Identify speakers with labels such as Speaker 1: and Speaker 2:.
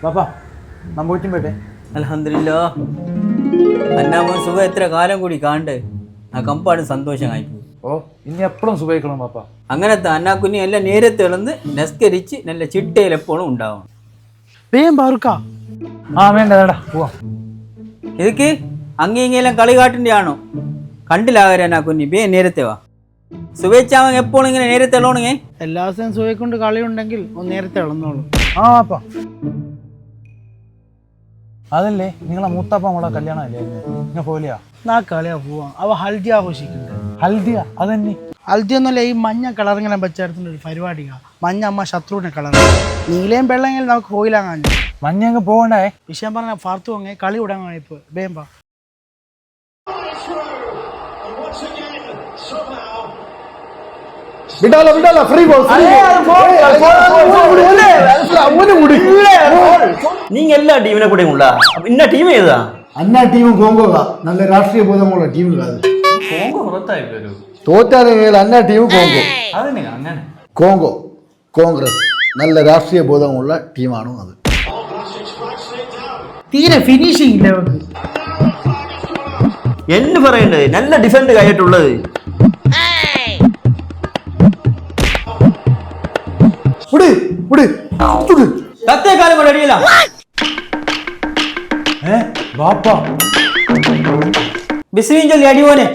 Speaker 1: പാപ്പാ നമ്മൂറ്റും പോട്ടെ.
Speaker 2: അൽഹംദുലില്ലാ. അന്നാമൻ സുഖം എത്ര കാലം കൂടി കാണണ്ടേ, ആ കമ്പാട് സന്തോഷമായി.
Speaker 1: ഓ ഇനി എപ്പോഴും സുഖിക്കണം പാപ്പ.
Speaker 2: അങ്ങനത്തെ അന്നാക്കുഞ്ഞി എല്ലാം നേരത്തെ ഇളന്ന് നിസ്കരിച്ച് നല്ല ചിട്ടയിൽ എപ്പോഴും ഉണ്ടാവണം.
Speaker 1: വേണ്ട വേണ്ട പോവാം.
Speaker 2: ഇതൊക്കെ അങ്ങെല്ലാം കളി കാട്ടിൻ്റെ ആണോ കണ്ടില്ലാകരാ അന്നാക്കുഞ്ഞി ബേ നേരത്തെ വാ. സുഖിച്ചാവൻ എപ്പോഴും ഇങ്ങനെ നേരത്തെ ഇളോണേ.
Speaker 3: എല്ലാ ദിവസവും സുഖക്കൊണ്ട് കളി ഉണ്ടെങ്കിൽ ഒന്ന് നേരത്തെ ഇളന്നോളൂ.
Speaker 1: പാപ്പ അതല്ലേ നിങ്ങളെ മൂത്താപ്പ മോളെ കല്യാണം അല്ലേ നിങ്ങൾ പോലെയാ?
Speaker 3: നാ കളിയാ പോവാം. അവ ഹൽദി ആഘോഷിക്കുന്നുണ്ട്.
Speaker 1: ഹൽദിയ അതന്നെ.
Speaker 3: ഹൽദി ഒന്നുമല്ല, ഈ മഞ്ഞ കളർ ഇങ്ങനെ വെച്ചെടുത്തിട്ട് ഒരു പരിപാടിയാ. മഞ്ഞ അമ്മ ശത്രുവിനെ കളർ, നീലയും വെള്ളമെങ്കിൽ നമുക്ക് പോയില്ലാങ്ങാൻ.
Speaker 1: മഞ്ഞ അങ്ങ് പോകണ്ടേ?
Speaker 3: വിഷയം പറഞ്ഞ ഫാർത്തു അങ്ങ് കളി വിടാൻ ഇപ്പൊ വേമ്പാ.
Speaker 4: நீங்க எல்லா டீம்ல கூட உள்ள இன்ன டீம் ஏதா?
Speaker 5: அண்ணா டீம் கோங்கோவா நல்ல ராஷ்ட்രീയ ബോധമുള്ള ടീം കാదు.
Speaker 4: കോങ്കോ പുറത്തായി വരൂ.
Speaker 5: തോറ്റാണെങ്കിൽ അണ്ണാ ടീം കോങ്കോ.
Speaker 4: അതന്നെ അങ്ങനെ.
Speaker 5: കോങ്കോ കോൺഗ്രസ് നല്ല രാഷ്ട്രീയ ബോധമുള്ള ടീമാണ് അത്.
Speaker 3: തീരെ ഫിനിഷിംഗ് ഇല്ല അവർക്ക്.
Speaker 4: എന്ന് പറയണ്ടേ, നല്ല ഡിഫൻഡ് കഴിഞ്ഞിട്ടുള്ളത്.
Speaker 2: സത്യകാലം കൊണ്ട് അടിയില്ല.
Speaker 1: ബാപ്പാ
Speaker 2: ബിസ്മീൻ ചൊല്ലി അടിയോനെ.